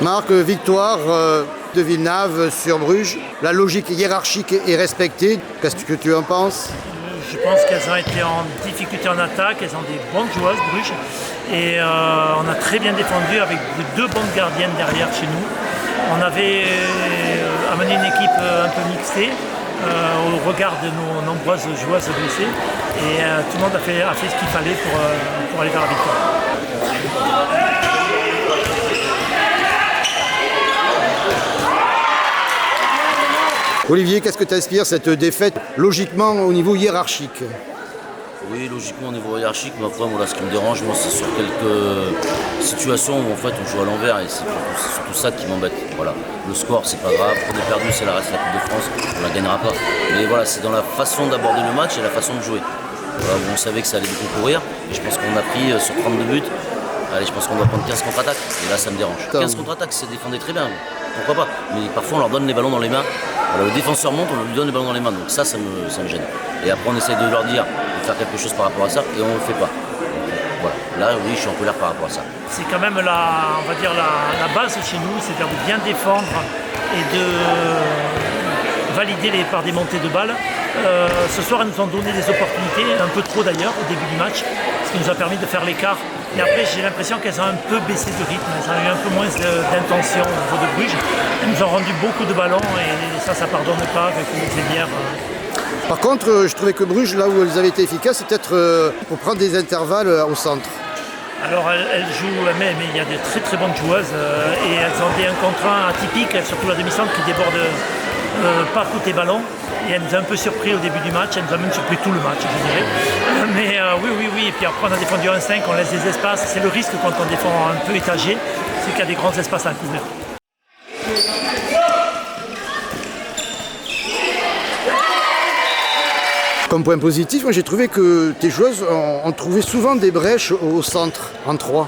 Marc, victoire de Villeneuve sur Bruges. La logique hiérarchique est respectée. Qu'est-ce que tu en penses? Je pense qu'elles ont été en difficulté en attaque, elles ont des bonnes joueuses, Bruges. Et on a très bien défendu avec deux bonnes gardiennes derrière chez nous. On avait amené une équipe un peu mixée au regard de nos nombreuses joueuses blessées. Et tout le monde a fait ce qu'il fallait pour aller vers la victoire. Olivier, qu'est-ce que t'inspire cette défaite logiquement au niveau hiérarchique? Oui, logiquement au niveau hiérarchique, mais après, voilà, ce qui me dérange, moi, c'est sur quelques situations où en fait on joue à l'envers et c'est surtout ça qui m'embête. Voilà. Le score, c'est pas grave, on est perdu, c'est la Coupe de France, on la gagnera pas. Mais voilà, c'est dans la façon d'aborder le match et la façon de jouer. Voilà, on savait que ça allait beaucoup courir, et je pense qu'on a pris sur 32 buts. Allez, je pense qu'on doit prendre 15 contre-attaques, et là ça me dérange. 15 contre-attaques, c'est défendre très bien, pourquoi pas. Mais parfois on leur donne les ballons dans les mains. Voilà, le défenseur monte, on lui donne les ballons dans les mains, donc ça me gêne. Et après on essaie de leur dire de faire quelque chose par rapport à ça, et on ne le fait pas. Voilà. Là, oui, je suis en colère par rapport à ça. C'est quand même on va dire la base chez nous, c'est-à-dire de bien défendre et de valider par des montées de balles. Ce soir, elles nous ont donné des opportunités, un peu trop d'ailleurs, au début du match, ce qui nous a permis de faire l'écart. Et après, j'ai l'impression qu'elles ont un peu baissé de rythme, elles ont eu un peu moins d'intention au niveau de Bruges. Elles nous ont rendu beaucoup de ballons et ça pardonne pas avec les Zélières. Par contre, je trouvais que Bruges, là où elles avaient été efficaces, c'est peut-être pour prendre des intervalles au centre. Alors elles jouent, mais il y a de très très bonnes joueuses et elles ont un contrat atypique, surtout la demi-centre qui déborde pas côté ballon. Et elle nous a un peu surpris au début du match, elle nous a même surpris tout le match, je dirais. Mais oui, et puis après on a défendu 1-5, on laisse des espaces. C'est le risque quand on défend un peu étagé, c'est qu'il y a des grands espaces à couvrir. Comme point positif, moi j'ai trouvé que tes joueuses ont trouvé souvent des brèches au centre, en 3.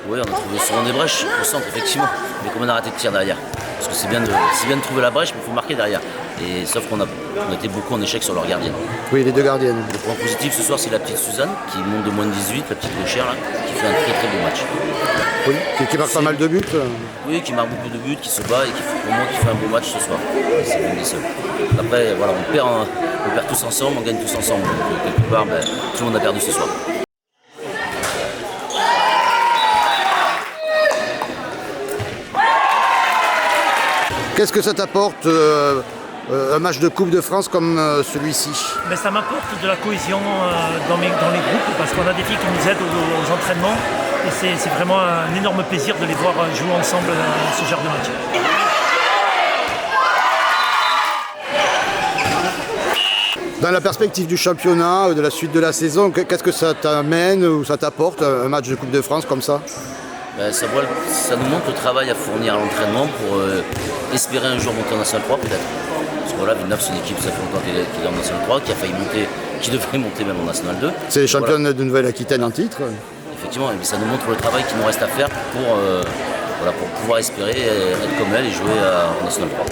Oui, on a trouvé souvent des brèches au centre, effectivement. Mais comme on a raté de tir derrière. Parce que c'est bien de trouver la brèche, mais il faut marquer derrière. Et sauf qu'on a été beaucoup en échec sur leur gardienne. Oui, les deux gardiennes. Le point positif ce soir, c'est la petite Suzanne, qui monte de moins de 18, la petite gauchère, là, qui fait un très très beau match. Oui, qui marque pas mal de buts. Oui, qui marque beaucoup de buts, qui se bat et pour moi qui fait un beau match ce soir. C'est l'une des seules. Après, voilà, on perd tous ensemble, on gagne tous ensemble. Donc quelque part, tout le monde a perdu ce soir. Qu'est-ce que ça t'apporte un match de Coupe de France comme celui-ci? Ça m'apporte de la cohésion dans les groupes parce qu'on a des filles qui nous aident aux entraînements et c'est vraiment un énorme plaisir de les voir jouer ensemble ce genre de match. Dans la perspective du championnat, de la suite de la saison, qu'est-ce que ça t'amène ou ça t'apporte un match de Coupe de France comme ça? Ça nous montre le travail à fournir à l'entraînement pour espérer un jour monter en National 3 peut-être. Parce que voilà, Villeneuve c'est une équipe, ça fait longtemps qu'elle est en National 3, qui a failli monter, qui devrait monter même en National 2. C'est les championnes de Nouvelle-Aquitaine en titre. Effectivement, mais ça nous montre le travail qu'il nous reste à faire pour pouvoir espérer être comme elle et jouer en National 3.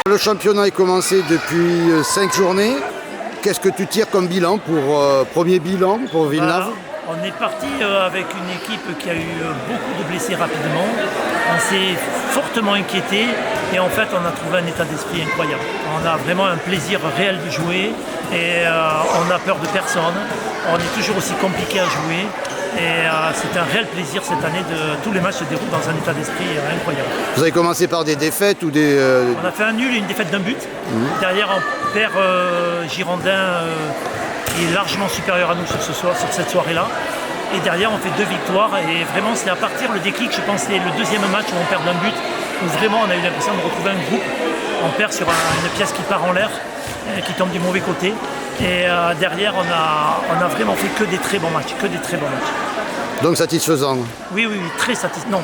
Le championnat est commencé depuis 5 journées. Qu'est-ce que tu tires comme bilan premier bilan pour Villeneuve? On est parti avec une équipe qui a eu beaucoup de blessés rapidement. On s'est fortement inquiété et en fait on a trouvé un état d'esprit incroyable. On a vraiment un plaisir réel de jouer et on n'a peur de personne. On est toujours aussi compliqué à jouer. Et c'est un réel plaisir cette année tous les matchs se déroulent dans un état d'esprit incroyable. Vous avez commencé par des défaites ou des... On a fait un nul et une défaite d'un but. Derrière on perd Girondin qui est largement supérieur à nous sur cette soirée-là. Et derrière on fait 2 victoires et vraiment c'est à partir le déclic, je pense c'est le deuxième match où on perd d'un but, où vraiment on a eu l'impression de retrouver un groupe. On perd sur une pièce qui part en l'air, qui tombe du mauvais côté. Et derrière, on a vraiment fait que des très bons matchs, Donc satisfaisant. Oui, très satisfaisant.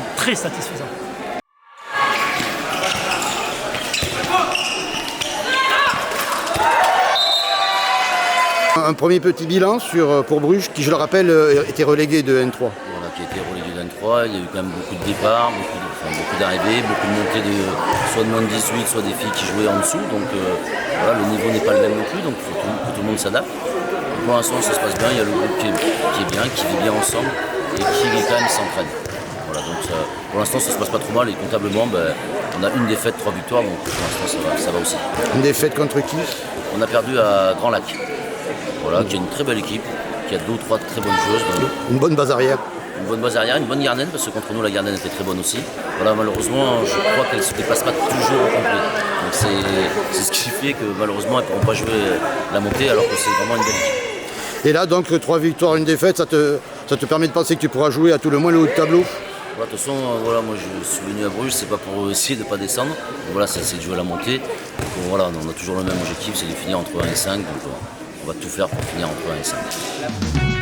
un premier petit bilan pour Bruges, qui je le rappelle était relégué de N3. Voilà, qui a été relégué de N3. Il y a eu quand même beaucoup de départs, beaucoup d'arrivées, beaucoup de montées soit de moins de 18, soit des filles qui jouaient en dessous. Donc voilà, le niveau n'est pas le même non plus, donc il faut que tout le monde s'adapte. Pour l'instant ça se passe bien, il y a le groupe qui est bien, qui vit bien ensemble et qui quand même s'entraîne. Voilà, donc pour l'instant ça se passe pas trop mal et comptablement on a une défaite, 3 victoires, donc pour l'instant ça va aussi. Une défaite contre qui? On a perdu à Grand Lac, voilà, qui est une très belle équipe, qui a 2 ou 3 très bonnes joueuses. Une bonne base arrière. Une bonne base arrière, une bonne gardienne, parce que contre nous la gardienne était très bonne aussi. Voilà, malheureusement je crois qu'elle ne se dépasse pas toujours au complet. Donc c'est ce qui fait que malheureusement elles ne pourront pas jouer la montée alors que c'est vraiment une belle équipe. Et là, donc, 3 victoires, une défaite, ça te permet de penser que tu pourras jouer à tout le moins le haut de tableau? Voilà, de toute façon, voilà, moi je suis venu à Bruges, c'est pas pour essayer de ne pas descendre. Donc, voilà, c'est de jouer la montée. Donc, voilà, on a toujours le même objectif, c'est de finir entre 1 et 5. Donc on va tout faire pour finir entre 1 et 5.